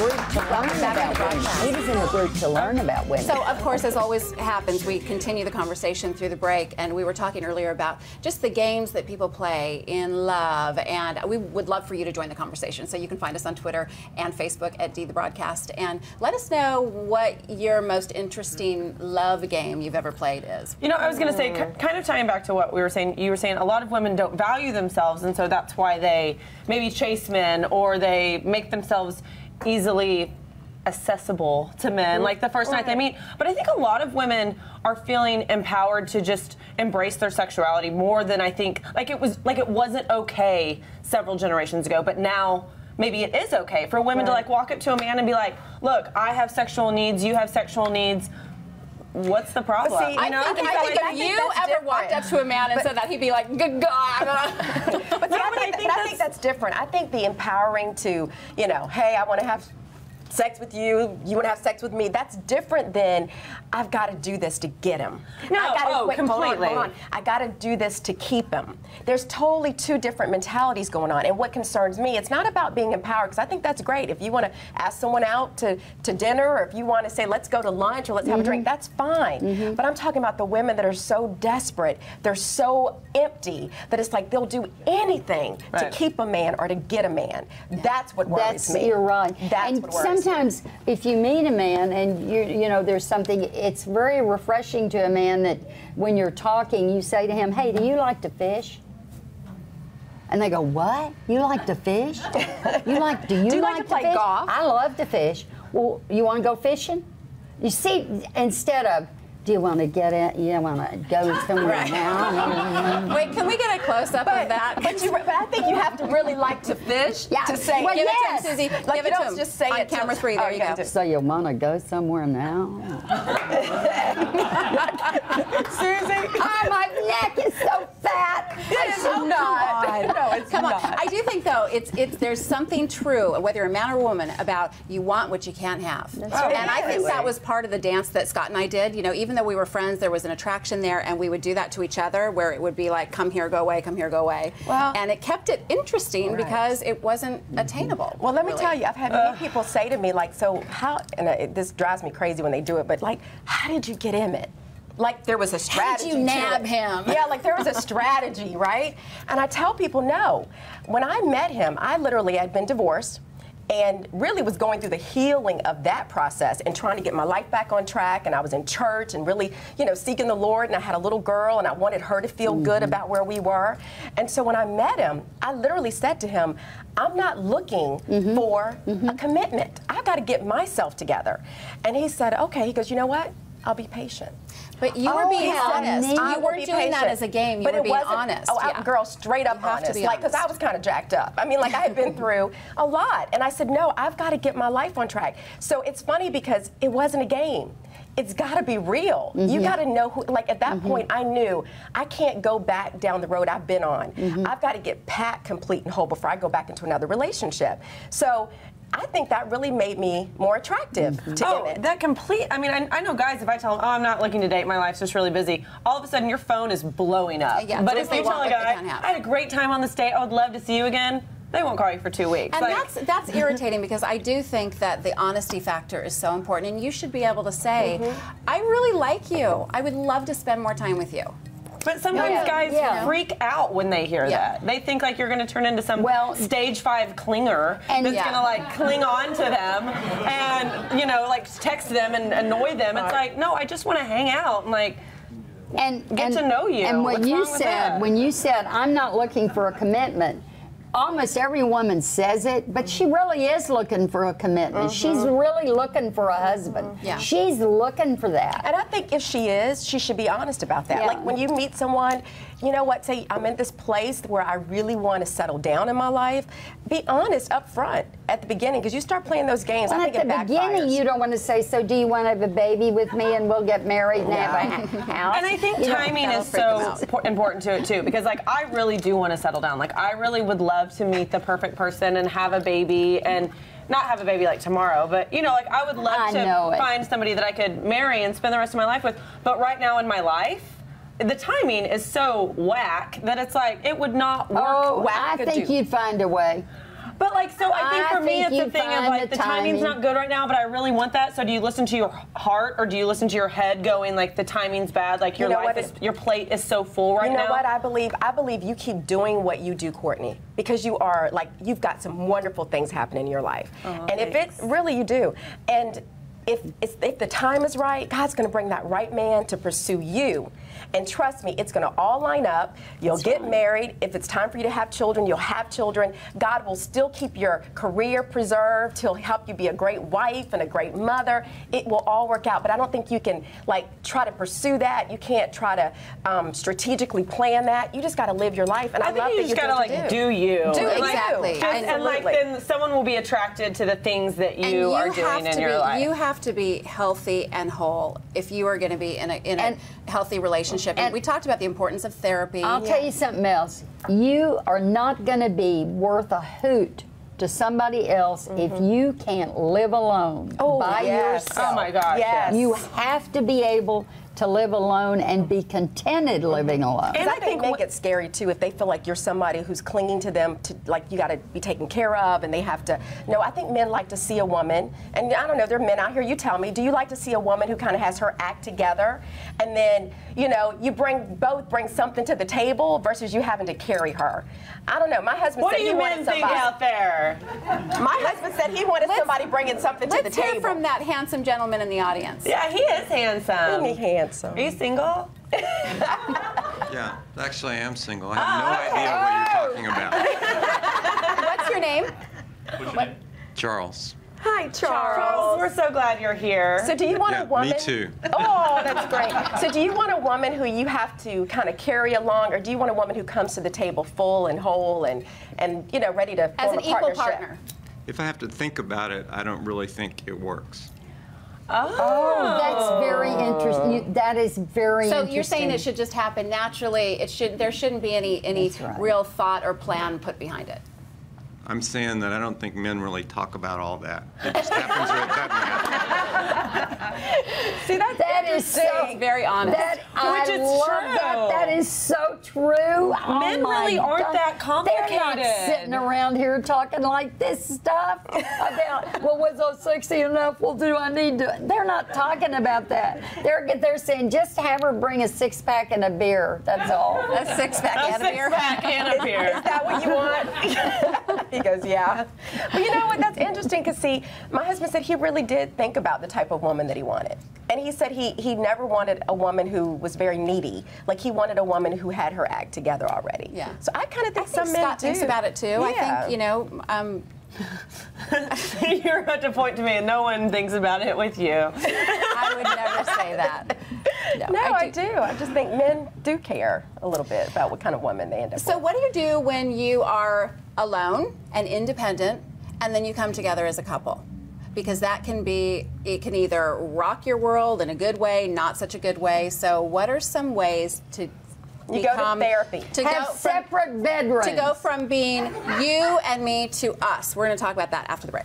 group to learn about women. He was in the group to learn about women. So, of course, as always happens, we continue the conversation through the break, and we were talking earlier about just the games that people play in love, and we would love for you to join the conversation. So you can find us on Twitter and Facebook at D The Broadcast, and let us know what your most interesting love game you've ever played is. You know, I was going to say, kind of tying back to what we were saying, you were saying a lot of women don't value themselves, and so that's why they maybe chase men, or they make themselves easily accessible to men, like the first night they meet. But I think a lot of women are feeling empowered to just embrace their sexuality more than I think, like it wasn't okay several generations ago, but now maybe it is okay for women to like walk up to a man and be like, look, I have sexual needs, you have sexual needs. What's the problem? See, I think if you ever walked up to a man and said that, he'd be like, good God. But I think that's different. I think the empowering to, you know, hey, I want to have sex with you, you want to have sex with me, that's different than I've got to do this to get him. No, Hold on. I got to do this to keep him. There's totally two different mentalities going on. And what concerns me, it's not about being empowered, because I think that's great. If you want to ask someone out to dinner, or if you want to say, let's go to lunch or let's have a drink, that's fine. But I'm talking about the women that are so desperate, they're so empty, that it's like they'll do anything to keep a man or to get a man. That's what worries me. You're right. That's and what worries me. Sometimes if you meet a man and you know there's something, it's very refreshing to a man that when you're talking, you say to him, hey, do you like to fish? And they go, what? You like to fish? Do you like to play fish? golf? I love to fish. Well, you want to go fishing? You see, instead of, do you want to get in? You want to go somewhere now? Wait, can we get a close-up of that? But I think you have to really like to fish to say, well, give it to him, Susie. Like, give it to him. Just say on it camera 3. There you go. So you want to go somewhere now? Susie, oh, my neck is so fat. It's not. No, it's Come not. on. I do think, though, there's something true, whether you're a man or a woman, about you want what you can't have. And I think that was part of the dance that Scott and I did. You know, even though we were friends, there was an attraction there, and we would do that to each other, where it would be like, come here, go away, come here, go away. Well, and it kept it interesting because it wasn't attainable. Well, let me tell you, I've had many people say to me, like, so how, and this drives me crazy when they do it, but like, how did you get Emmett? Like, there was a strategy. How did you nab him? Yeah, like there was a strategy, right? And I tell people, no. When I met him, I literally had been divorced and really was going through the healing of that process and trying to get my life back on track. And I was in church and really, you know, seeking the Lord. And I had a little girl and I wanted her to feel good about where we were. And so when I met him, I literally said to him, I'm not looking for a commitment. I got to get myself together. And he said, okay. He goes, you know what? I'll be patient. But you were being honest. You weren't doing that as a game. You were being honest. Oh, girl, straight up honest. Like, because I was kind of jacked up. I mean, like, I had been through a lot. And I said, no, I've got to get my life on track. So it's funny because it wasn't a game. It's got to be real. You got to know who, like, at that point, I knew I can't go back down the road I've been on. I've got to get packed, complete, and whole before I go back into another relationship. So I think that really made me more attractive to Emmett. That complete, I mean, I know guys, if I tell them, oh, I'm not looking to date, my life's just really busy, all of a sudden your phone is blowing up. Yeah, but if you tell a guy, I had a great time on this date, I would love to see you again, they won't call you for 2 weeks. And like, that's irritating because I do think that the honesty factor is so important, and you should be able to say, I really like you. I would love to spend more time with you. But sometimes guys freak out when they hear that. They think like you're going to turn into some stage 5 clinger that's going to like cling on to them and, you know, like text them and annoy them. It's like, no, I just want to hang out and like get to know you. And when you said, I'm not looking for a commitment, almost every woman says it, but she really is looking for a commitment. She's really looking for a husband. She's looking for that. And I think if she is, she should be honest about that. Like when you meet someone, you know what, say I'm in this place where I really want to settle down in my life, be honest up front at the beginning, because you start playing those games, I think it backfires. At the beginning, you don't want to say, so do you want to have a baby with me and we'll get married and have a house? And I think timing is so important to it too, because like I really do want to settle down. Like I really would love to meet the perfect person and have a baby and not have a baby like tomorrow, but you know, like I would love to find somebody that I could marry and spend the rest of my life with. But right now in my life, the timing is so whack that it's like it would not work. Oh, I think you'd find a way. But like, so I think for me, think it's you the thing of find like the the timing's timing. not good right now, but I really want that. So do you listen to your heart or do you listen to your head going like the timing's bad, like your You know life what? is, your plate is so full right You know now? what? I believe you keep doing what you do, Courtney, because you are like you've got some wonderful things happening in your life, and if it really you do, and if the time is right, God's going to bring that right man to pursue you. And trust me, it's going to all line up. You'll get married. If it's time for you to have children, you'll have children. God will still keep your career preserved. He'll help you be a great wife and a great mother. It will all work out. But I don't think you can like try to pursue that. You can't try to strategically plan that. You just got to live your life. And I, I think love you that just you're gotta doing like what do you. Do And, like, exactly. just- and like Absolutely. then someone will be attracted to the things that you are doing in your life. You have to be healthy and whole if you are going to be in a healthy relationship. And we talked about the importance of therapy. I'll tell you something else. You are not going to be worth a hoot to somebody else if you can't live alone by yes. yourself. Oh my gosh. Yes. You have to be able to live alone and be contented living alone. Because I think men get scary too if they feel like you're somebody who's clinging to them, to like you got to be taken care of, and they have to. No, I think men like to see a woman, and I don't know, there are men out here. You tell me, do you like to see a woman who kind of has her act together, and then you both bring something to the table versus you having to carry her? I don't know. My husband What said do he you wanted men think somebody. out there? My husband said he wanted somebody bringing something to the Let's table. hear from that handsome gentleman in the audience. Yeah, he is handsome. Isn't he handsome? Are you single? Yeah, actually, I am single. I have no idea what you're talking about. What's your name? Charles. Hi, Charles, we're so glad you're here. So do you want Yeah, a woman? me too. Oh, that's great. So do you want a woman who you have to kind of carry along, or do you want a woman who comes to the table full and whole and ready to As form an a equal partnership? partner. If I have to think about it, I don't really think it works. Oh, that's very interesting. That is very So interesting. you're saying it should just happen naturally. There shouldn't be any That's right. real thought or plan put behind it. I'm saying that I don't think men really talk about all that. It just happens or it doesn't happen. See, that's That is so It's very honest. I Which is love true. that. That is so true. Oh Men my really aren't God. that They're not complicated. sitting around here talking like this stuff about, well, was I sexy enough? Well, do I need to? They're not talking about that. They're saying just have her bring a 6-pack and a beer. That's all. A six-pack and a beer. Six-pack and a beer. Is that what you want? He goes, yeah. Well, you know what? That's interesting because, see, my husband said he really did think about the type of woman that he wanted. And he said he never wanted a woman who was very needy. Like, he wanted a woman who had her act together already. Yeah. So I kind of think I some think men Scott do. thinks about it too. I Yeah. think, You're about to point to me and no one thinks about it with you. I would never say that. No, I do. I just think men do care a little bit about what kind of woman they end up So with. what do you do when you are alone and independent and then you come together as a couple? Because it can either rock your world in a good way, not such a good way. So what are some ways to You go to therapy. Have separate bedrooms. To go from being you and me to us. We're going to talk about that after the break.